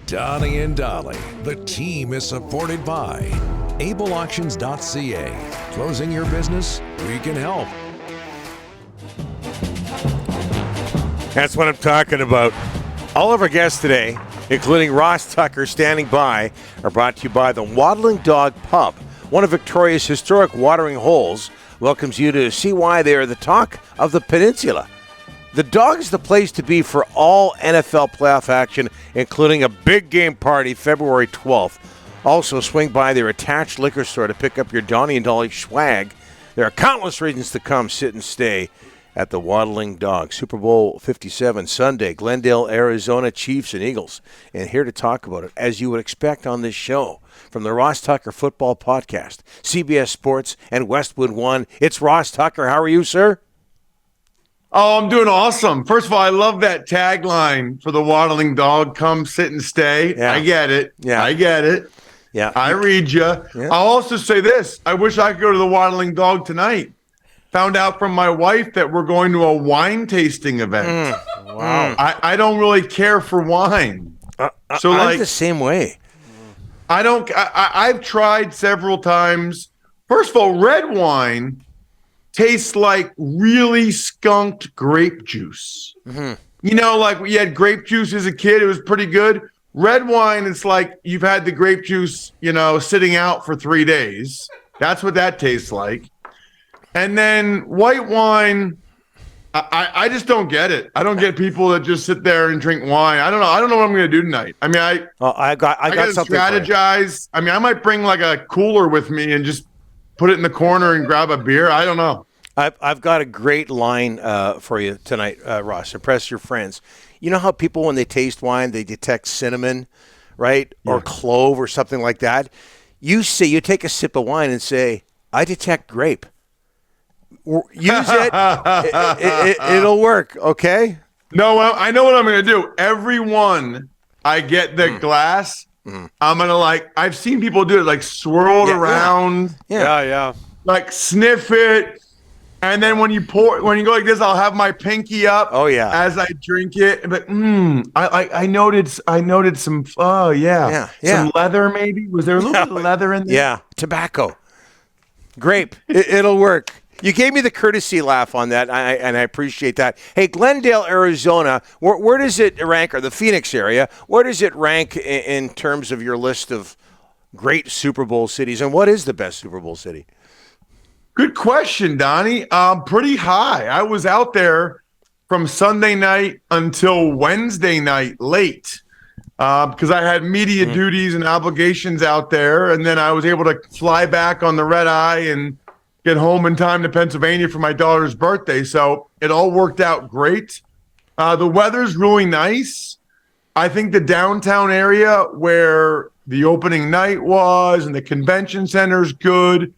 Donnie and Dolly. The team is supported by ableauctions.ca. Closing your business? We can help. That's what I'm talking about. All of our guests today, including Ross Tucker standing by, are brought to you by the Waddling Dog Pub. One of Victoria's historic watering holes welcomes you to see why they are the talk of the peninsula. The Dog is the place to be for all NFL playoff action, including a big game party February 12th. Also, swing by their attached liquor store to pick up your Donnie and Dolly swag. There are countless reasons to come sit and stay at the Waddling Dog. Super Bowl 57 Sunday, Glendale, Arizona, Chiefs and Eagles. And here to talk about it, as you would expect on this show, from the Ross Tucker Football Podcast, CBS Sports, and Westwood One, it's Ross Tucker. How are you, sir? Oh, I'm doing awesome. First of all, I love that tagline for the Waddling Dog, come sit and stay. Yeah. I get it. Yeah. I get it. Yeah. I read you. Yeah. I'll also say this. I wish I could go to the Waddling Dog tonight. Found out from my wife that we're going to a wine tasting event. Wow. I don't really care for wine. So I'm the same way. I've tried several times. First of all, red wine tastes like really skunked grape juice. Mm-hmm. You know, like we had grape juice as a kid. It was pretty good. Red wine, it's like you've had the grape juice, sitting out for 3 days. That's what that tastes like. And then white wine, I just don't get it. I don't get people that just sit there and drink wine. I don't know. I don't know what I'm going to do tonight. I mean, I got something. Strategize. I mean, I might bring like a cooler with me and just put it in the corner and grab a beer. I don't know. I've got a great line for you tonight, Ross. Impress your friends. You know how people, when they taste wine, they detect cinnamon, right? Yeah. Or clove or something like that? You take a sip of wine and say, I detect grape. Use it. It'll work, okay? No, I know what I'm going to do. Everyone I get the glass, I'm going to I've seen people do it, like swirl it around. Yeah. Like sniff it. And then when you go like this, I'll have my pinky up. Oh yeah. As I drink it, but I noted some. Oh yeah. Some leather maybe. Was there a little bit of leather in there? Yeah, tobacco, grape. It'll work. You gave me the courtesy laugh on that, and I appreciate that. Hey, Glendale, Arizona, where does it rank, or the Phoenix area? Where does it rank in terms of your list of great Super Bowl cities, and what is the best Super Bowl city? Good question, Donnie. Pretty high. I was out there from Sunday night until Wednesday night late because I had media duties and obligations out there, and then I was able to fly back on the red eye and get home in time to Pennsylvania for my daughter's birthday. So it all worked out great. The weather's really nice. I think the downtown area where the opening night was and the convention center is good.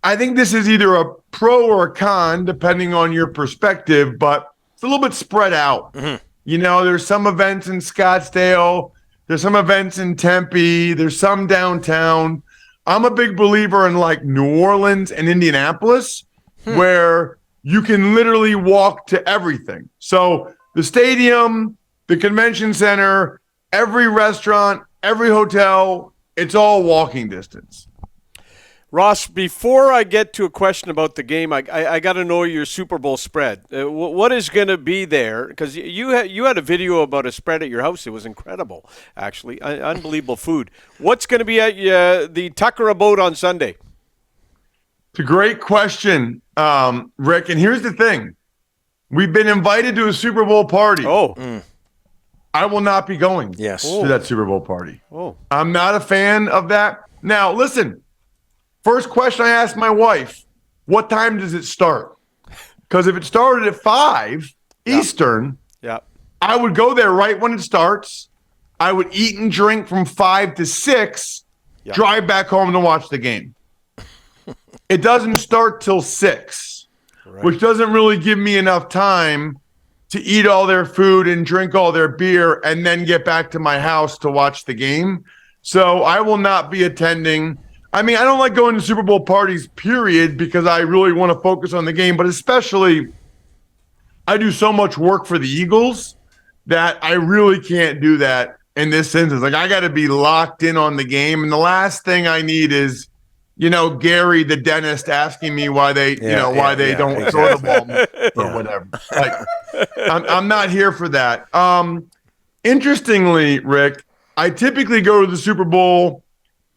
I think this is either a pro or a con, depending on your perspective, but it's a little bit spread out. Mm-hmm. There's some events in Scottsdale. There's some events in Tempe. There's some downtown. I'm a big believer in New Orleans and Indianapolis, where you can literally walk to everything. So the stadium, the convention center, every restaurant, every hotel, it's all walking distance. Ross, before I get to a question about the game, I got to know your Super Bowl spread. What is going to be there? Because you had a video about a spread at your house. It was incredible, actually. Unbelievable food. What's going to be at the Tucker Abode on Sunday? It's a great question, Rick. And here's the thing. We've been invited to a Super Bowl party. I will not be going to that Super Bowl party. I'm not a fan of that. Now, listen. First question I asked my wife, what time does it start? Because if it started at 5 Eastern, I would go there right when it starts. I would eat and drink from 5 to 6, drive back home to watch the game. It doesn't start till 6, which doesn't really give me enough time to eat all their food and drink all their beer and then get back to my house to watch the game. So I will not be attending. I mean, I don't like going to Super Bowl parties, period, because I really want to focus on the game. But especially, I do so much work for the Eagles that I really can't do that. in this instance. Like I got to be locked in on the game, and the last thing I need is, Gary the dentist asking me why they, why they don't throw the ball or whatever. Like I'm not here for that. Interestingly, Rick, I typically go to the Super Bowl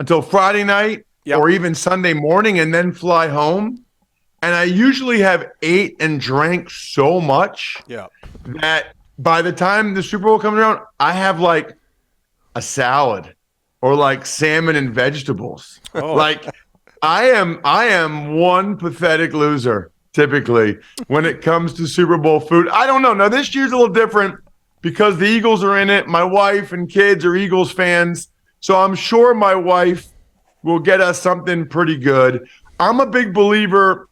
until Friday night or even Sunday morning, and then fly home. And I usually have ate and drank so much that by the time the Super Bowl comes around, I have like a salad or like salmon and vegetables. Like I am one pathetic loser typically when it comes to Super Bowl food. I don't know. Now this year's a little different because the Eagles are in it. My wife and kids are Eagles fans, so I'm sure my wife will get us something pretty good. I'm a big believer.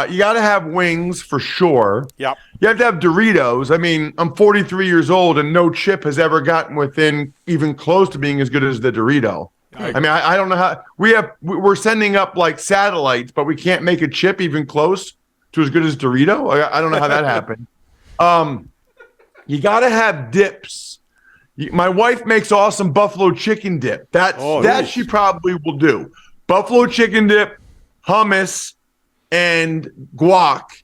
You got to have wings for sure. Yep. You have to have Doritos. I mean, I'm 43 years old, and no chip has ever gotten within even close to being as good as the Dorito. I mean, I don't know how we're sending up like satellites, but we can't make a chip even close to as good as Dorito. I don't know how that happened. You got to have dips. My wife makes awesome buffalo chicken dip. That she probably will do. Buffalo chicken dip, hummus, and guac.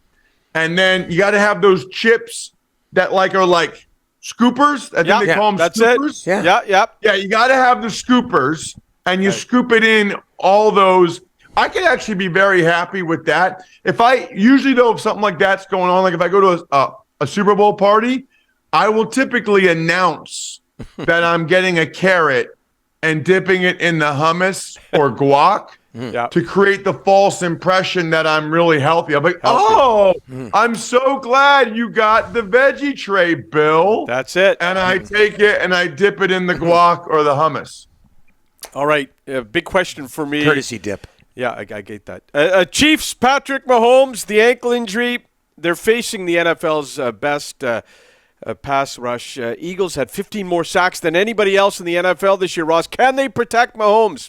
And then you got to have those chips that are like scoopers. I think they call them scoopers. Yeah, you got to have the scoopers, and you scoop it in all those. I could actually be very happy with that. If something like that's going on, like if I go to a Super Bowl party, I will typically announce that I'm getting a carrot and dipping it in the hummus or guac. To create the false impression that I'm really healthy. I'm like, I'm so glad you got the veggie tray, Bill. That's it. And I take it and I dip it in the guac or the hummus. All right. Big question for me. Courtesy dip. Yeah, I get that. Chiefs, Patrick Mahomes, the ankle injury. They're facing the NFL's best pass rush. Eagles had 15 more sacks than anybody else in the NFL this year, Ross. Can they protect Mahomes?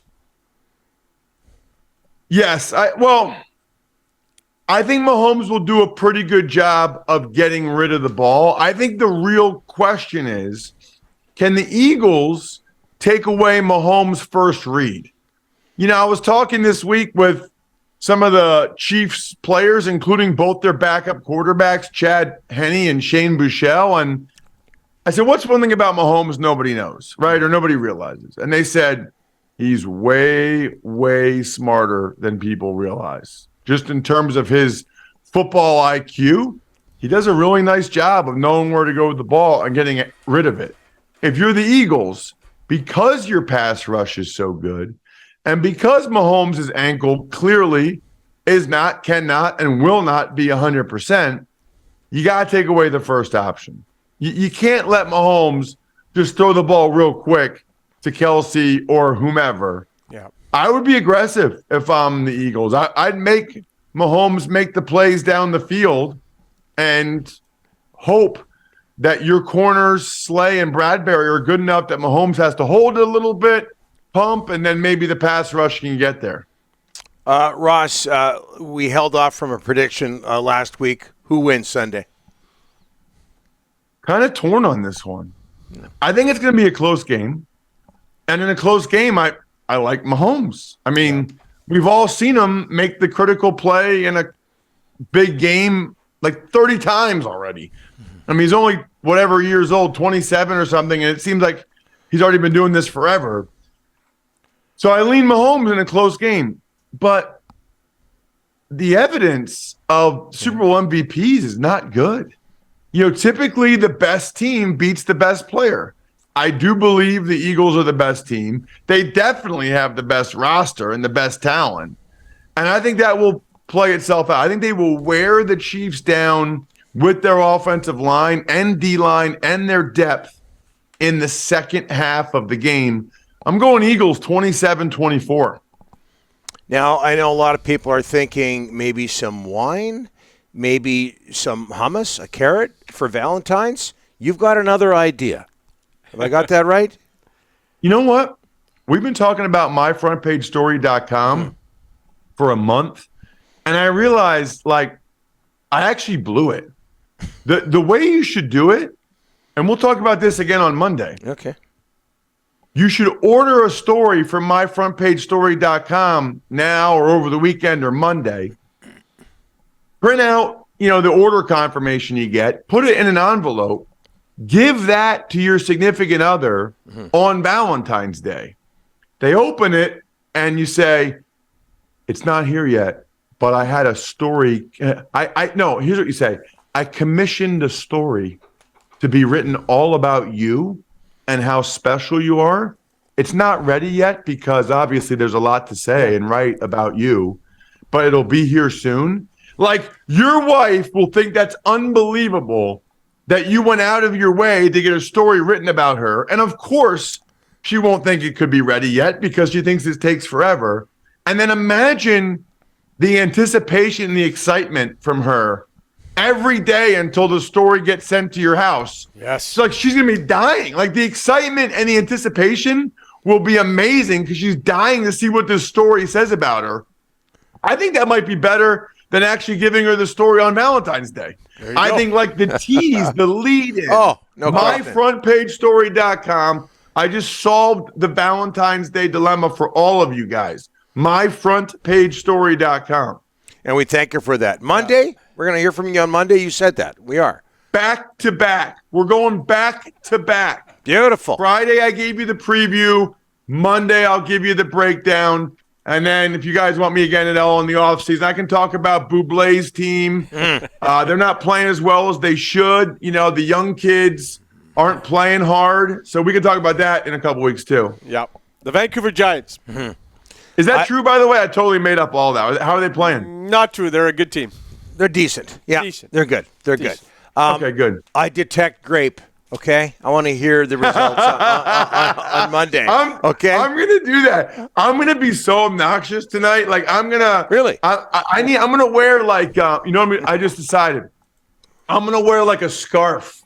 Yes. I think Mahomes will do a pretty good job of getting rid of the ball. I think the real question is, can the Eagles take away Mahomes' first read? I was talking this week with some of the Chiefs players, including both their backup quarterbacks, Chad Henne and Shane Buechele. And I said, what's one thing about Mahomes nobody knows, right? Or nobody realizes? And they said, he's way, way smarter than people realize. Just in terms of his football IQ, he does a really nice job of knowing where to go with the ball and getting rid of it. If you're the Eagles, because your pass rush is so good, and because Mahomes' ankle clearly cannot, and will not be 100%, you got to take away the first option. You can't let Mahomes just throw the ball real quick to Kelsey or whomever. Yeah, I would be aggressive if I'm the Eagles. I'd make Mahomes make the plays down the field and hope that your corners, Slay and Bradbury, are good enough that Mahomes has to hold it a little bit, pump, and then maybe the pass rush can get there. Ross, we held off from a prediction last week. Who wins Sunday? Kind of torn on this one. I think it's going to be a close game. And in a close game, I like Mahomes. I mean, we've all seen him make the critical play in a big game like 30 times already. I mean, he's only whatever years old, 27 or something, and it seems like he's already been doing this forever. So I lean Mahomes in a close game. But the evidence of Super Bowl MVPs is not good. Typically the best team beats the best player. I do believe the Eagles are the best team. They definitely have the best roster and the best talent. And I think that will play itself out. I think they will wear the Chiefs down with their offensive line and D-line and their depth in the second half of the game. I'm going Eagles 27-24. Now, I know a lot of people are thinking maybe some wine, maybe some hummus, a carrot for Valentine's. You've got another idea. Have I got that right? You know what? We've been talking about myfrontpagestory.com for a month, and I realized, I actually blew it. The way you should do it, and we'll talk about this again on Monday. Okay. you should order a story from myfrontpagestory.com now or over the weekend or Monday. Print out, the order confirmation you get, put it in an envelope, give that to your significant other on Valentine's Day. They open it and you say, it's not here yet, but I had a story. No, here's what you say. I commissioned a story to be written all about you and how special you are. It's not ready yet because obviously there's a lot to say and write about you, but it'll be here soon. Like, your wife will think that's unbelievable that you went out of your way to get a story written about her. And of course, she won't think it could be ready yet because she thinks it takes forever. And then imagine the anticipation and the excitement from her every day until the story gets sent to your house. Yes. So, like, she's going to be dying. Like, the excitement and the anticipation will be amazing because she's dying to see what this story says about her. I think that might be better than actually giving her the story on Valentine's Day. I think, like, the tease, the lead in. Oh, no question. myfrontpagestory.com. I just solved the Valentine's Day dilemma for all of you guys. myfrontpagestory.com. And we thank you for that. Monday, we're going to hear from you on Monday. You said that. We are. Back to back. We're going back to back. Beautiful. Friday, I gave you the preview. Monday, I'll give you the breakdown. And then if you guys want me again at all in the offseason, I can talk about Bublé's team. They're not playing as well as they should. The young kids aren't playing hard. So we can talk about that in a couple weeks too. Yep. The Vancouver Giants. Is that true, by the way? I totally made up all that. How are they playing? Not true. They're a good team. They're decent. Yeah, Decent. they're good. They're Decent. good. Okay, good. I detect grape. Okay, I want to hear the results on Monday. Okay, I'm gonna do that. I'm gonna be so obnoxious tonight. Like, I'm gonna Really? I'm gonna wear like what I mean. I just decided I'm gonna wear like a scarf.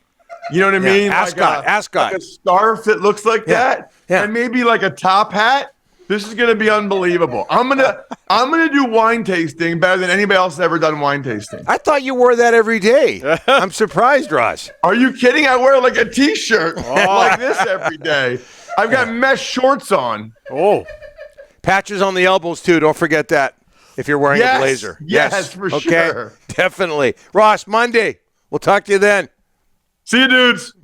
You know what I mean? Ascot. Like a scarf that looks like that, Yeah. and maybe like a top hat. This is gonna be unbelievable. I'm gonna do wine tasting better than anybody else has ever done wine tasting. I thought you wore that every day. I'm surprised, Ross. Are you kidding? I wear like a t-shirt like this every day. I've got mesh shorts on. Oh. Patches on the elbows too. Don't forget that if you're wearing a blazer. Yes, for sure. Definitely. Ross, Monday. We'll talk to you then. See you, dudes.